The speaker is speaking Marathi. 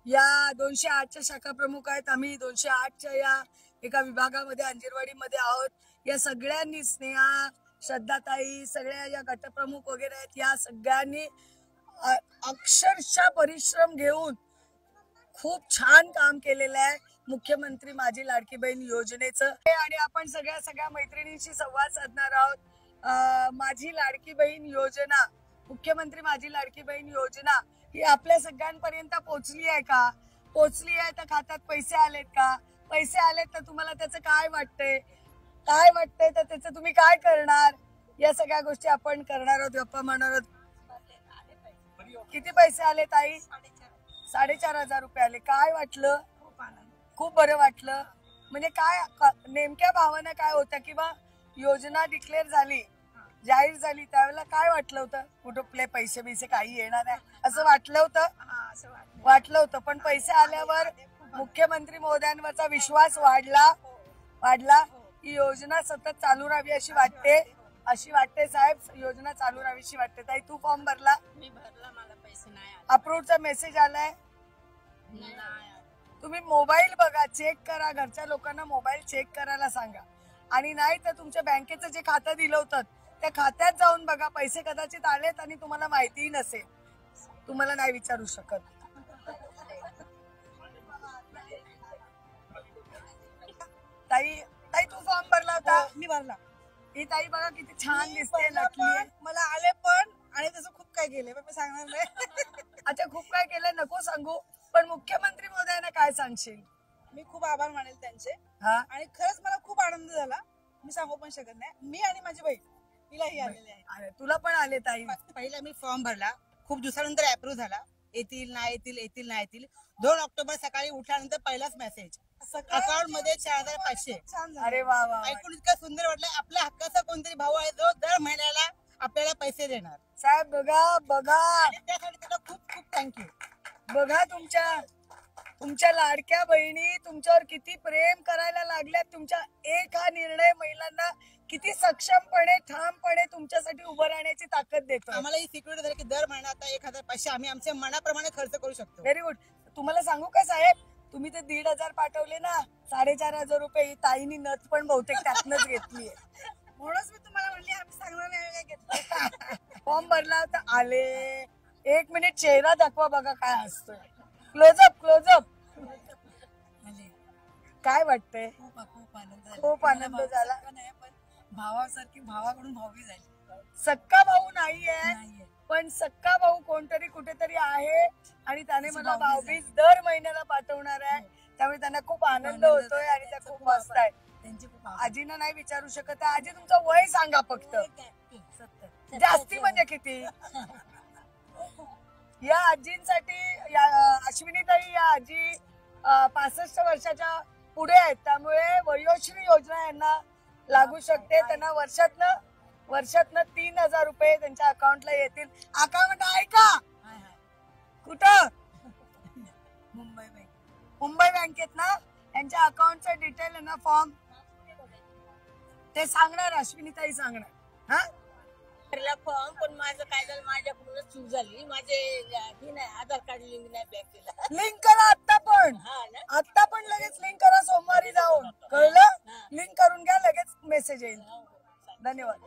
या 208च्या शाखा प्रमुख आहेत. आम्ही 208च्या या एका विभागामध्ये अंजिरवाडीमध्ये आहोत. या सगळ्यांनी, स्नेहा, श्रद्धाताई, सगळ्या या गटप्रमुख वगैरे आहेत, या सगळ्यांनी अक्षरशः परिश्रम घेऊन खूप छान काम केलेलं आहे मुख्यमंत्री माझी लाडकी बहीण योजनेचं. आणि आपण सगळ्या मैत्रिणींशी संवाद साधणार आहोत. माझी लाडकी बहीण योजना, मुख्यमंत्री माझी लाडकी बहीण योजना ही आपल्या सगळ्यांपर्यंत पोहोचली आहे का? पोहोचली आहे तर खात्यात पैसे आलेत का? पैसे आलेत तर तुम्हाला त्याचं काय वाटतंय? काय वाटतंय तर त्याचं तुम्ही काय करणार? या सगळ्या गोष्टी आपण करणार आहोत, गप्पा मारणार आहोत. किती पैसे आले ताई? 4,500 रुपये आले. काय वाटलं? खूप बरं वाटलं. म्हणजे काय नेमक्या भावना काय होत्या किंवा योजना डिक्लेअर झाली, जाहीर झाली त्यावेळेला काय वाटलं होतं? कुठले पैसे बिसे काही येणार आहे असं वाटलं होतं? वाटलं होतं. पण पैसे आल्यावर मुख्यमंत्री महोदयांवरचा विश्वास वाढला. ही योजना सतत चालू राहावी अशी वाटते साहेब. योजना चालू राहावीशी वाटते. ताई तू फॉर्म भरला? मी भरला, मला पैसे नाही आले. अप्रूव्हचा मेसेज आलाय? तुम्ही मोबाईल बघा, चेक करा. घरच्या लोकांना मोबाईल चेक करायला सांगा. आणि नाही तर तुमच्या बँकेचं जे खातं दिलं होतं त्या खात्यात जाऊन बघा. पैसे कदाचित आलेत आणि तुम्हाला माहितीही नसेल, तुम्हाला नाही विचारू शकत. ताई तू फॉर्म भरला होता? मी भरला. ही ताई बघा किती छान दिसते, नकली. मला आले पण, आणि तसं खूप काय केलंय पण मी सांगणार नाही. अच्छा, खूप काय केलं नको सांगू, पण मुख्यमंत्री महोदयांना काय सांगशील? मी खूप आभार मानेल त्यांचे. हा, आणि खरंच मला खूप आनंद झाला, मी सांगू पण शकत नाही. मी आणि माझी बहीण तिलाही आलेले आहे. तुला पण आले ताई? पहिला मी फॉर्म भरला, खूप दिवसानंतर अप्रूव्ह झाला. येतील नाही येतील. 2 ऑक्टोबर सकाळी उठल्यानंतर पहिलाच मेसेज, अकाउंट मध्ये 4,500. अरे वा वा. ऐकून इतकं सुंदर वाटलं. आपल्या हक्काचा कोणतरी भाऊ आहे जो दर महिन्याला आपल्याला पैसे देणार. साहेब बघा आणि त्यासाठी त्याला खूप खूप थँक्यू. बघा तुमच्या लाडक्या बहिणी तुमच्यावर किती प्रेम करायला लागल्यात. तुमच्या एक हा निर्णय महिलांना किती सक्षमपणे, ठामपणे तुमच्यासाठी उभं राहण्याची ताकद देतो. आम्हाला ही सिक्युरिटी झाली की दर महिना आता 1,500 आम्ही आमच्या मनाप्रमाणे खर्च करू शकतो. Very good. तुम्हाला सांगू का साहेब, तुम्ही ते 1,500 पाठवले ना, 4,500 रुपये ताईनी नथ पण बहुतेक त्यातनच घेतलीये. म्हणूनच मी तुम्हाला म्हणली आम्ही सांगणार नाही काय घेतलं. फॉर्म भरला होता, आले. 1 मिनिट चेहरा दाखवा बघा काय हसतोय. क्लोजअप. काय वाटतंय? खूप आनंद झाला. भावासारखी भावाकडून भावी झाली. सक्का भाऊ नाहीये, पण सक्का भाऊ कोणतरी कुठेतरी आहे आणि त्याने मला भाऊबीज दर महिन्याला पाठवणार आहे. त्यामुळे त्यांना खूप आनंद होतोय आणि त्या खूप मस्त आहेत. आजींना नाही विचारू शकत. आजी तुमचं वय सांगा फक्त. जास्ती म्हणजे किती? या आजींसाठी अश्विनीताई, या आजी 65 वर्षाच्या पुढे आहेत. त्यामुळे वयोश्री योजना यांना लागू शकते. त्यांना वर्षातनं 3,000 रुपये त्यांच्या अकाउंटला येतील. अकाउंट आहे का? कुठं? मुंबई बँकेत ना. यांच्या अकाउंटचं डिटेल ना, फॉर्म ते सांगणार, अश्विनीताई सांगणार. हा, फॉर्म पण माझं काय झालं, माझ्याकडूनच चूक झाली. माझे ही नाही, आधार कार्ड लिंक नाही बँकेला. लिंक करा आता पण लगेच लिंक करा. सोमवारी जाऊन कळलं, लिंक करून घ्या, लगेच मेसेज येईल. धन्यवाद.